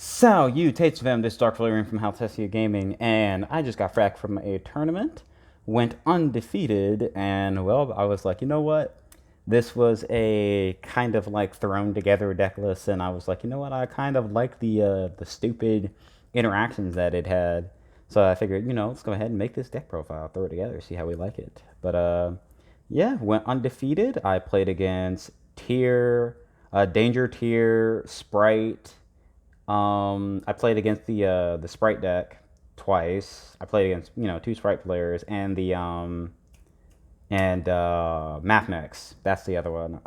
Salutations, fam. This is Dark Arim from Haltessiagaming, and I just got back from a tournament, went undefeated, and well, I was like, you know what? This was a kind of like thrown together deck list, and I was like, you know what? I kind of like the stupid interactions that it had, so I figured, let's go ahead and make this deck profile, throw it together, see how we like it. But yeah, went undefeated. I played against Danger Tier, Sprite. I played against the Sprite deck twice. I played against two Sprite players and the Mathmex. That's the other one.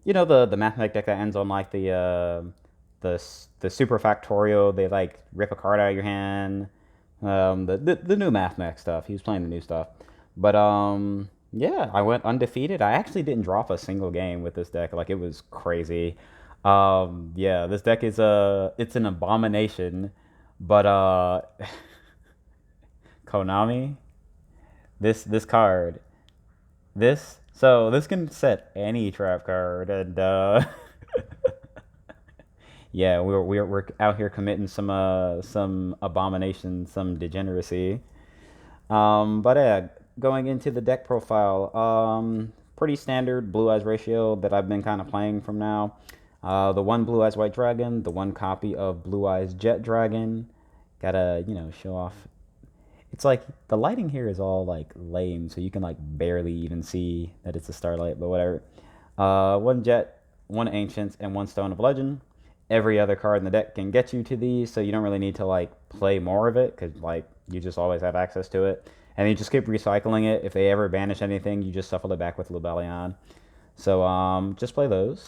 The Mathmex deck that ends on like the super factorial. They like rip a card out of your hand. The new Mathmex stuff. He was playing the new stuff, but yeah, I went undefeated. I actually didn't drop a single game with this deck. Like it was crazy. Yeah, this deck is it's an abomination, but Konami, this card, this can set any trap card, and yeah, we're out here committing some abomination, some degeneracy. But yeah, going into the deck profile, pretty standard blue eyes ratio that I've been kind of playing from now. The one blue eyes white dragon, the one copy of blue eyes jet dragon. Gotta show off. It's like the lighting here is all like lame, so you can like barely even see that it's a starlight, but whatever. One jet, one ancient, and one stone of legend. Every other card in the deck can get you to these, so you don't really need to like play more of it because like you just always have access to it, and you just keep recycling it. If they ever banish anything, you just shuffle it back with Lubellion. So just play those.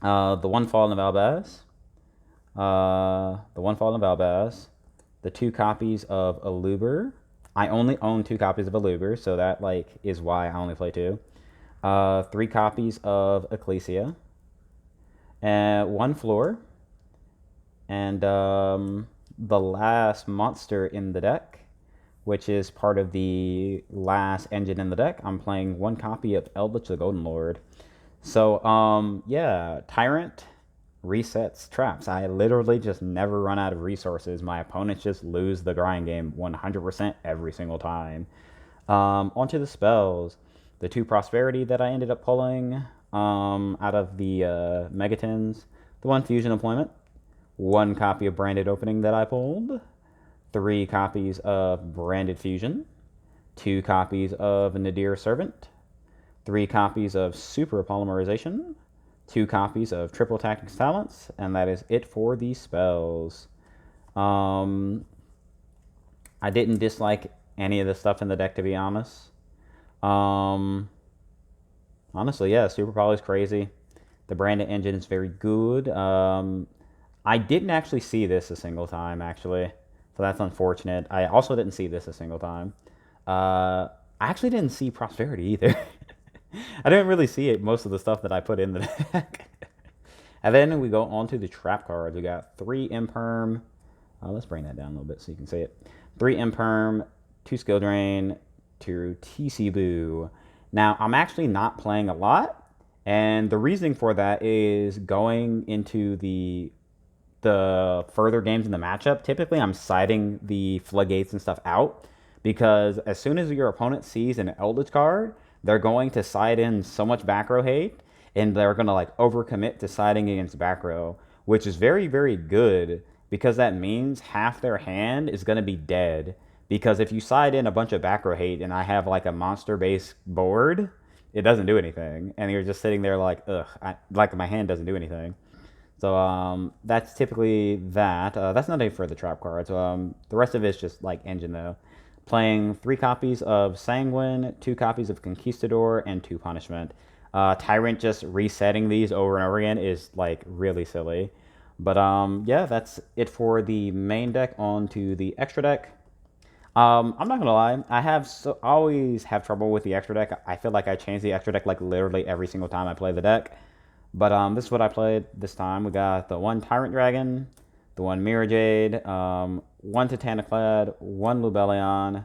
The one Fallen of Albaz, the one Fallen of Albaz, the two copies of Aluber. I only own two copies of Aluber, so that like is why I only play two. Three copies of Ecclesia, and one floor, and the last monster in the deck, which is part of the last engine in the deck. I'm playing one copy of Eldritch the Golden Lord. So, yeah, Tyrant resets traps. I literally just never run out of resources. My opponents just lose the grind game 100% every single time. Onto the spells. The two Prosperity that I ended up pulling out of the Megatons. The one Fusion Employment. One copy of Branded Opening that I pulled. Three copies of Branded Fusion. Two copies of Nadir Servant. Three copies of Super Polymerization, two copies of Triple Tactics Talents, and that is it for the spells. I didn't dislike any of the stuff in the deck, to be honest. Honestly, yeah, Super Poly is crazy. The Branded Engine is very good. I didn't actually see this a single time, actually, so that's unfortunate. I also didn't see this a single time. I actually didn't see Prosperity either. I didn't really see it, most of the stuff that I put in the deck. And then we go on to the trap cards. We got three Imperm. Let's bring that down a little bit so you can see it. Three Imperm, two Skill Drain, two TC Boo. Now, I'm actually not playing a lot, and the reason for that is going into the further games in the matchup. Typically, I'm siding the Floodgates and stuff out because as soon as your opponent sees an Eldritch card, they're going to side in so much back row hate, and they're going to like overcommit to siding against back row, which is very, very good because that means half their hand is going to be dead. Because if you side in a bunch of back row hate and I have like a monster based board, it doesn't do anything, and you're just sitting there like, ugh, like my hand doesn't do anything. So that's typically that. That's not it for the trap cards. The rest of it is just like engine though. Playing three copies of Sanguine, two copies of Conquistador, and two Punishment. Tyrant just resetting these over and over again is like really silly. But yeah, that's it for the main deck. On to the extra deck. I'm not gonna lie, always have trouble with the extra deck. I feel like I change the extra deck like literally every single time I play the deck. But this is what I played this time. We got the one Tyrant Dragon, the one Mirror Jade, one Titaniclad, one Lubellion,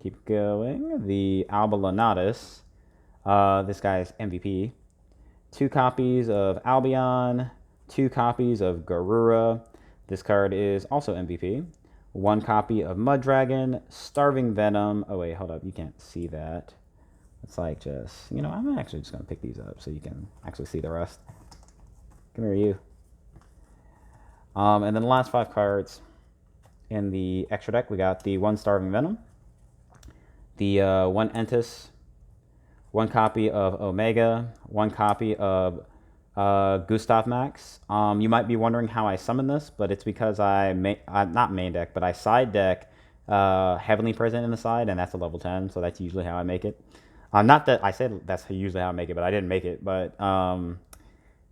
keep going, the Alba Lunatus, this guy's MVP, 2 copies of Albion, 2 copies of Garura. This card is also MVP. 1 copy of Mud Dragon, Starving Venom. Oh wait, hold up, you can't see that. It's like just, you know, I'm actually just gonna pick these up so you can actually see the rest. Come here, you. And then the last 5 cards in the extra deck, we got the 1 Starving Venom, the 1 Entis, 1 copy of Omega, 1 copy of Gustav Max. You might be wondering how I summon this, but it's because not main deck, but I side deck Heavenly Prison in the side, and that's a level 10, so that's usually how I make it. Not that I said that's usually how I make it, but I didn't make it, but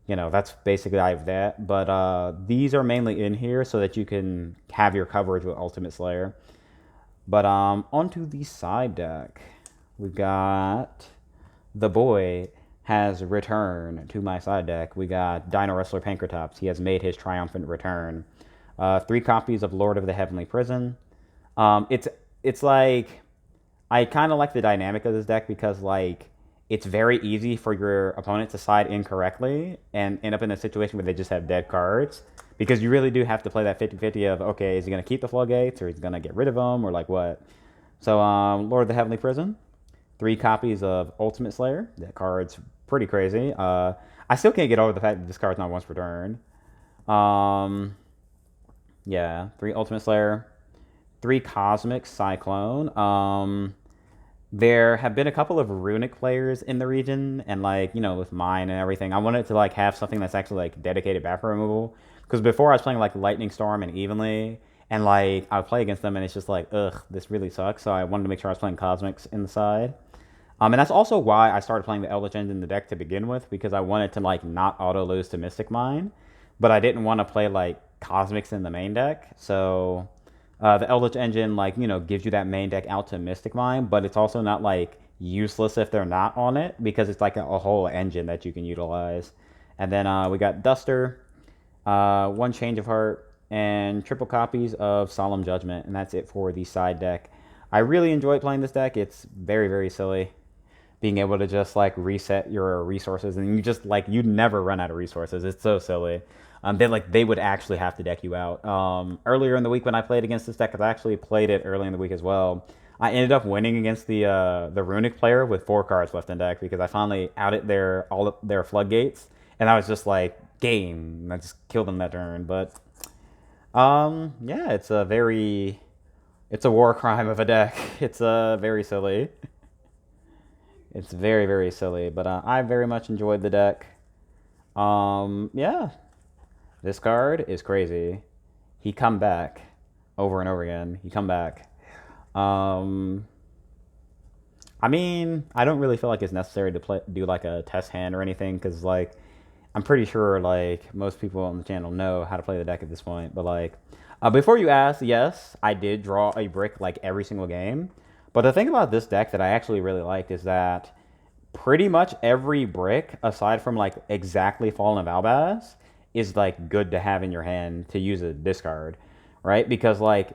you know, that's basically I have that. But these are mainly in here so that you can have your coverage with Ultimate Slayer. But onto the side deck, we've got the boy has returned to my side deck. We got Dino Wrestler Pankratops. He has made his triumphant return. 3 copies of Lord of the Heavenly Prison. It's like, I kind of like the dynamic of this deck because like it's very easy for your opponent to side incorrectly and end up in a situation where they just have dead cards, because you really do have to play that 50-50 of, okay, is he going to keep the floodgates or is he going to get rid of them or like what? So Lord of the Heavenly Prison, 3 copies of Ultimate Slayer. That card's pretty crazy. I still can't get over the fact that this card's not once per turn. Yeah, 3 Ultimate Slayer, 3 Cosmic Cyclone. There have been a couple of Runic players in the region, and like, you know, with mine and everything, I wanted to like have something that's actually like dedicated baffle removal. Because before I was playing like Lightning Storm and Evenly, and like I would play against them and it's just like, ugh, this really sucks. So I wanted to make sure I was playing Cosmics in the side. And that's also why I started playing the Eldritch Engine in the deck to begin with, because I wanted to like not auto lose to Mystic Mine, but I didn't want to play like Cosmics in the main deck. So the Eldritch Engine, like, you know, gives you that main deck out to Mystic Mine, but it's also not like useless if they're not on it, because it's like a whole engine that you can utilize. And then we got Duster, 1 Change of Heart, and triple copies of Solemn Judgment, and that's it for the side deck. I really enjoy playing this deck. It's very, very silly being able to just like reset your resources, and you just like, you never run out of resources. It's so silly. They would actually have to deck you out. Earlier in the week when I played against this deck, because I actually played it early in the week as well, I ended up winning against the Runic player with 4 cards left in deck, because I finally outed all of their floodgates, and I was just like, game, and I just killed them that turn. But yeah, it's a war crime of a deck. It's very silly. It's very, very silly, but I very much enjoyed the deck. Yeah. This card is crazy. He come back over and over again. He come back. I mean, I don't really feel like it's necessary to do like a test hand or anything, because like I'm pretty sure like most people on the channel know how to play the deck at this point. But like before you ask, yes, I did draw a brick like every single game. But the thing about this deck that I actually really liked is that pretty much every brick, aside from like exactly Fallen of Albaz, is like good to have in your hand to use a discard, right? Because like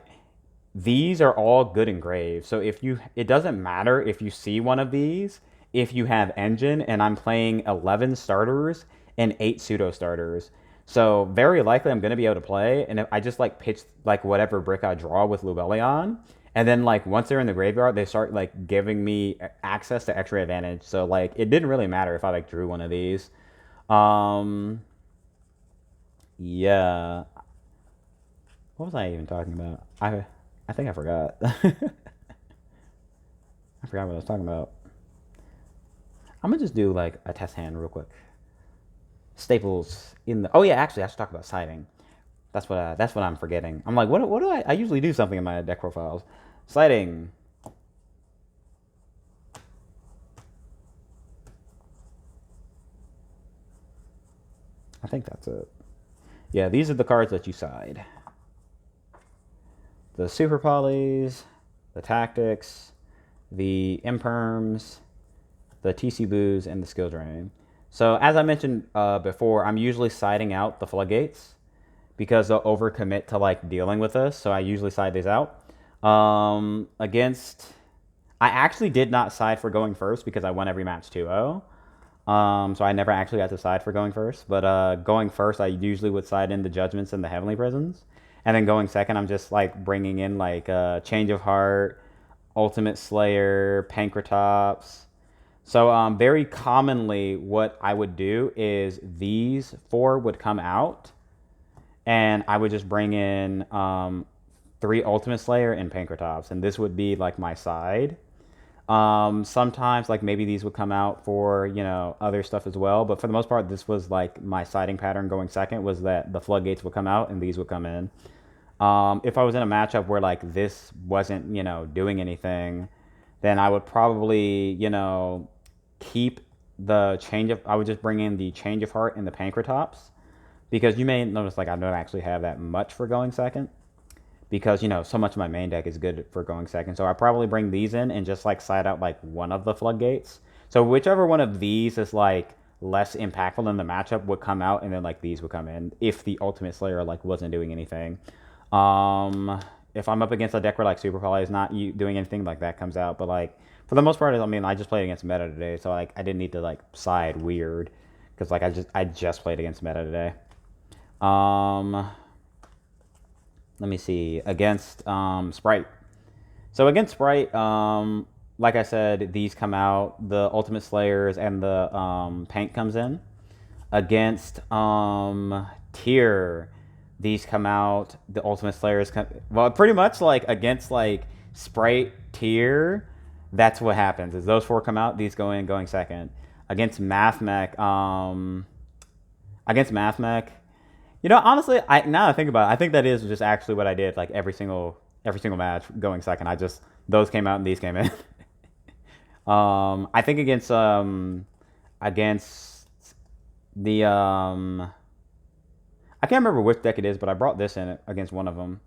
these are all good engraved. So it doesn't matter if you see one of these, if you have Engine, and I'm playing 11 starters and 8 pseudo starters. So very likely I'm going to be able to play, and if I just like pitch like whatever brick I draw with Lubellion, and then like once they're in the graveyard, they start like giving me access to extra advantage. So like it didn't really matter if I like drew one of these. Yeah. What was I even talking about? I think I forgot. I forgot what I was talking about. I'm gonna just do like a test hand real quick. Staples in the. Oh yeah, actually I should talk about siding. That's what I'm forgetting. I'm like, what do I usually do something in my deck profiles. Siding. I think that's it. Yeah, these are the cards that you side. The Super Polys, the Tactics, the Imperms, the TC Boos, and the Skill Drain. So as I mentioned before, I'm usually siding out the Floodgates because they'll overcommit to like dealing with us. So I usually side these out. I actually did not side for going first because I won every match 2-0. So I never actually got to side for going first. But going first, I usually would side in the Judgments and the Heavenly Prisons. And then going second, I'm just like bringing in like Change of Heart, Ultimate Slayer, Pankratops. So very commonly, what I would do is these four would come out, and I would just bring in 3 Ultimate Slayer and Pankratops, and this would be like my side. Sometimes like maybe these would come out for, you know, other stuff as well, but for the most part, this was like my siding pattern going second, was that the floodgates would come out and these would come in. If I was in a matchup where like this wasn't, you know, doing anything, then I would probably, you know, keep the change of, I would just bring in the Change of Heart and the Pankratops, because you may notice like I don't actually have that much for going second, because, you know, so much of my main deck is good for going second. So I probably bring these in and just like side out like one of the floodgates. So whichever one of these is like less impactful in the matchup would come out, and then like these would come in if the Ultimate Slayer like wasn't doing anything. If I'm up against a deck where like Super Poly is not doing anything, like that comes out. But like for the most part, I mean, I just played against meta today, so like I didn't need to like side weird, because like I just played against meta today. Let me see, against Sprite. So against Sprite, like I said, these come out, the Ultimate Slayers and the Pank comes in. Against Tier, these come out, the Ultimate Slayers come, well, pretty much like against like Sprite, Tier, that's what happens, is those 4 come out, these go in going second. Against Mathmech, you know, honestly, now I think about it, I think that is just actually what I did, like every single match going second. I just, those came out and these came in. I think against the I can't remember which deck it is, but I brought this in against one of them.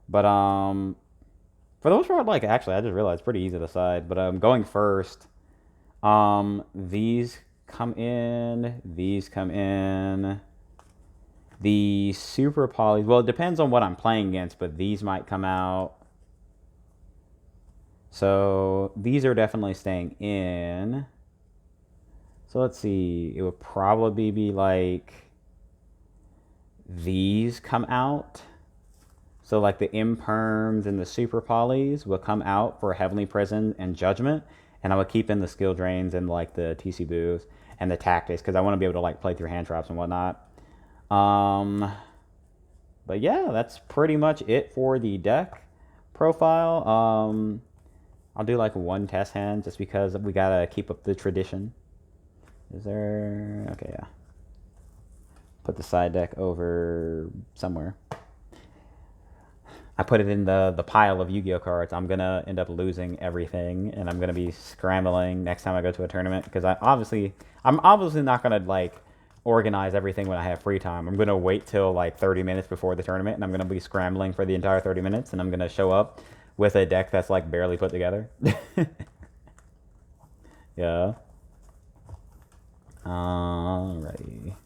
But for the most part, like actually, I just realized it's pretty easy to side. But going first, these come in, these come in. The Super Polys, well, it depends on what I'm playing against, but these might come out. So these are definitely staying in. So let's see, it would probably be like these come out. So like the Imperms and the Super Polys will come out for Heavenly Prison and Judgment, and I would keep in the Skill Drains and like the TC Boos and the Tactics, because I want to be able to like play through hand traps and whatnot. But yeah, that's pretty much it for the deck profile. I'll do like one test hand just because we gotta keep up the tradition. Is there, okay, yeah. Put the side deck over somewhere. I put it in the pile of Yu-Gi-Oh cards. I'm gonna end up losing everything, and I'm gonna be scrambling next time I go to a tournament, because I'm obviously not gonna like organize everything when I have free time. I'm going to wait till like 30 minutes before the tournament, and I'm going to be scrambling for the entire 30 minutes, and I'm going to show up with a deck that's like barely put together. Yeah. Alrighty.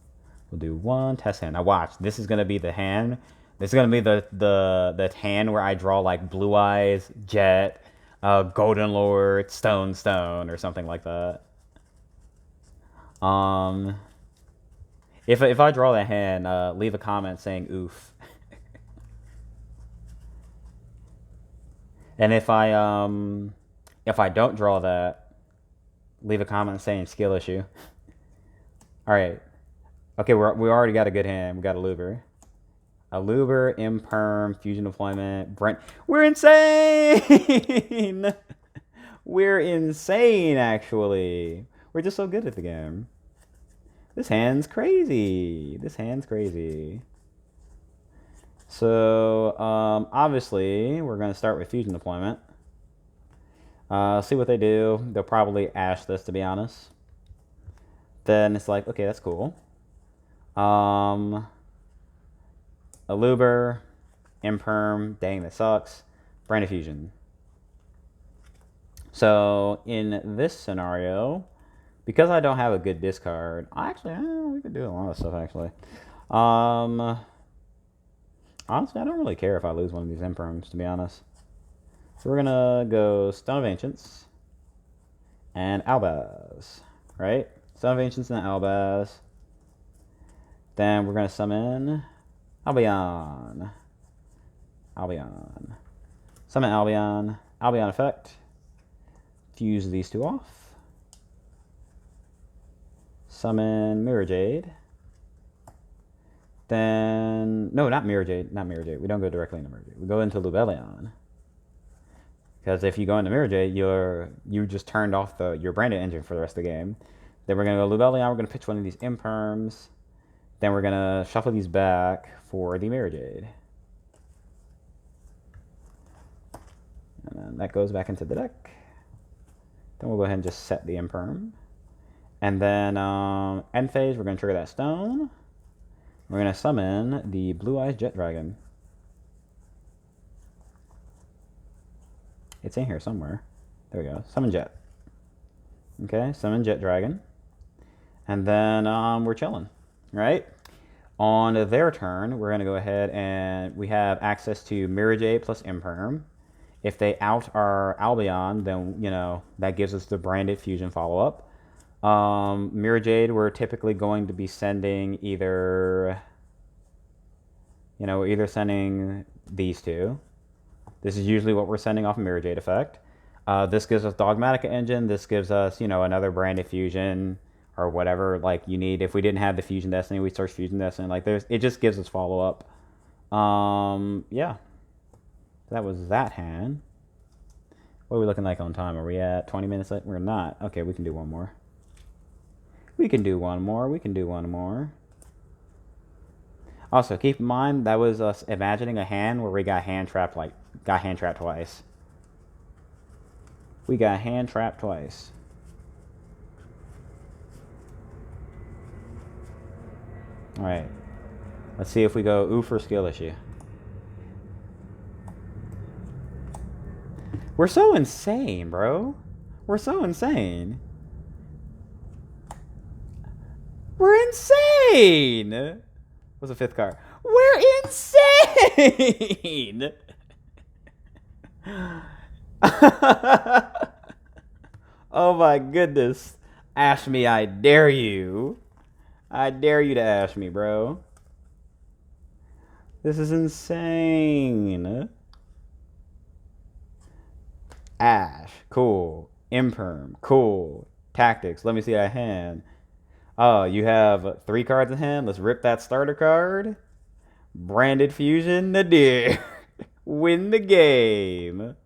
We'll do one test hand. Now watch, this is going to be the hand. This is going to be the hand where I draw like Blue Eyes, Jet, Golden Lord, Stone, or something like that. If I draw that hand, leave a comment saying oof. And if I don't draw that, leave a comment saying skill issue. All right. Okay, we already got a good hand. We got a Luber, Imperm, Fusion Deployment, Brent. We're insane. We're insane. Actually, we're just so good at the game. This hand's crazy. So, obviously, we're going to start with Fusion Deployment. See what they do. They'll probably Ash this, to be honest. Then it's like, okay, that's cool. Aluber, Imperm, dang, that sucks. Brand of Fusion. So, in this scenario, because I don't have a good discard, we could do a lot of stuff, actually. Honestly, I don't really care if I lose one of these Imperms, to be honest. So we're going to go Stone of Ancients and Albaz, right? Salutations and Albaz. Then we're going to summon Albion. Albion. Summon Albion. Albion effect. Fuse these two off. Summon Mirror Jade. Then... No, not Mirror Jade. Not Mirror Jade. We don't go directly into Mirror Jade. We go into Lubellion. Because if you go into Mirror Jade, you just turned off your branded engine for the rest of the game. Then we're going to go Lubellion. We're going to pitch one of these Imperms. Then we're going to shuffle these back for the Mirror Jade. And then that goes back into the deck. Then we'll go ahead and just set the Imperm. And then end phase, we're going to trigger that stone. We're going to summon the Blue Eyes Jet Dragon. It's in here somewhere. There we go. Summon Jet. Okay, summon Jet Dragon. And then we're chilling, right? On their turn, we're going to go ahead and we have access to Mirror Jade plus Imperm. If they out our Albion, then, you know, that gives us the branded fusion follow-up. Mirror Jade, we're typically going to be sending either, you know, we're either sending these two. This is usually what we're sending off Mirror Jade effect. This gives us Dogmatica engine. This gives us, you know, another branded fusion or whatever, like, you need. If we didn't have the Fusion Destiny, we search Fusion Destiny. Like, it just gives us follow-up. Yeah. That was that hand. What are we looking like on time? Are we at 20 minutes left? We're not. Okay, we can do one more. We can do one more. We can do one more. Also, keep in mind, that was us imagining a hand where we got hand trapped, twice. We got hand trapped twice. Alright. Let's see if we go ooh for skill issue. We're so insane, bro. We're so insane. We're insane! What's the fifth card? We're insane! Oh my goodness. Ash me, I dare you. I dare you to ash me, bro. This is insane. Ash, cool. Imperm, cool. Tactics, let me see that hand. Oh, you have 3 cards in hand. Let's rip that starter card. Branded Fusion, Nadir. Win the game.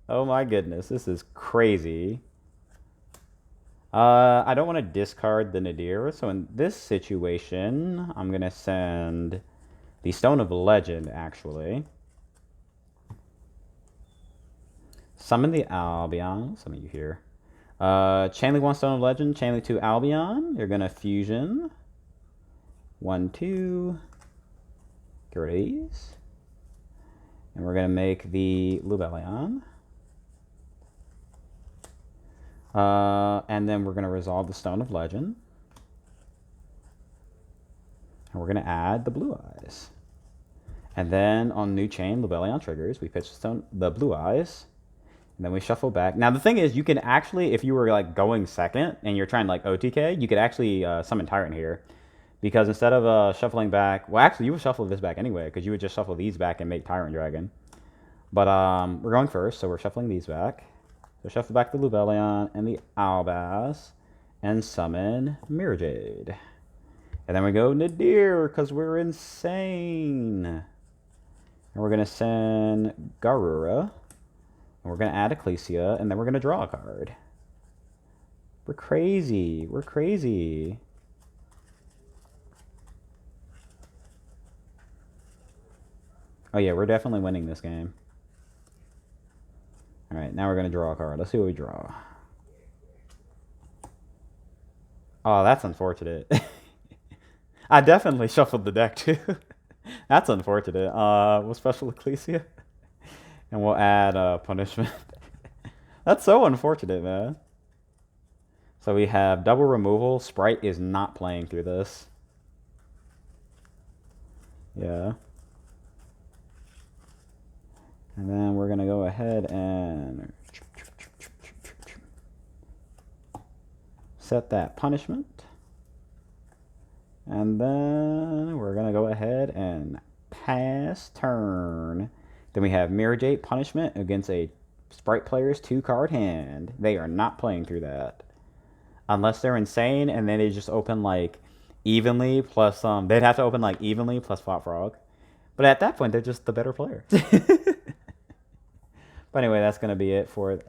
Oh my goodness, this is crazy. I don't want to discard the Nadir, so in this situation, I'm going to send the Stone of Legend, actually. Summon the Albion. Summon you here. Chainlink 1 Stone of Legend, Chainlink 2 Albion. You're going to fusion. 1, 2. Get rid of these. And we're going to make the Lubellion. And then we're going to resolve the Stone of Legend. And we're going to add the Blue Eyes. And then on New Chain, Lubellion triggers. We pitch the Blue Eyes. And then we shuffle back. Now, the thing is, you can actually, if you were like going second and you're trying to like OTK, you could actually summon Tyrant here. Because instead of shuffling back, well, actually, you would shuffle this back anyway, because you would just shuffle these back and make Tyrant Dragon. But we're going first, so we're shuffling these back. So shuffle back the Lubellion and the Albaz and summon Mirror Jade. And then we go Nadir, because we're insane. And we're going to send Garura. And we're going to add Ecclesia, and then we're going to draw a card. We're crazy. We're crazy. Oh, yeah, we're definitely winning this game. All right, now we're going to draw a card. Let's see what we draw. Oh, that's unfortunate. I definitely shuffled the deck, too. That's unfortunate. We'll special Ecclesia. And we'll add punishment. That's so unfortunate, man. So we have double removal. Sprite is not playing through this. Yeah. And then we're going to go ahead and Set that punishment. And then we're going to go ahead and pass turn. Then we have Mirror Jade punishment against a Sprite player's 2-card hand. They are not playing through that. Unless they're insane and then they just open like evenly plus, they'd have to open like evenly plus Flop Frog. But at that point, they're just the better player. But anyway, that's going to be it for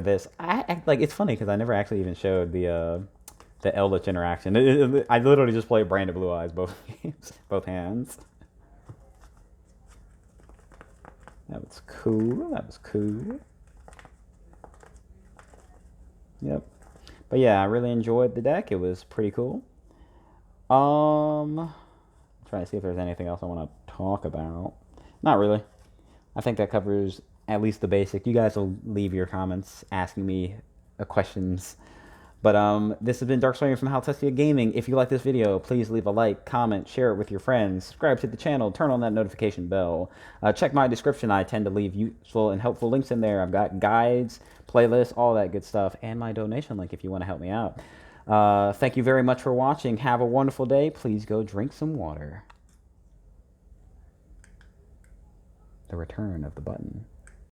this. Like, it's funny because I never actually even showed the Eldritch interaction. I literally just played Brand of Blue Eyes both games, both hands. That was cool. That was cool. Yep. But yeah, I really enjoyed the deck. It was pretty cool. I'm trying to see if there's anything else I want to talk about. Not really. I think that covers at least the basic. You guys will leave your comments asking me questions. But this has been Darkswing from Haltessiagaming. If you like this video, please leave a like, comment, share it with your friends, subscribe to the channel, turn on that notification bell. Check my description. I tend to leave useful and helpful links in there. I've got guides, playlists, all that good stuff, and my donation link if you want to help me out. Thank you very much for watching. Have a wonderful day. Please go drink some water. The return of the button.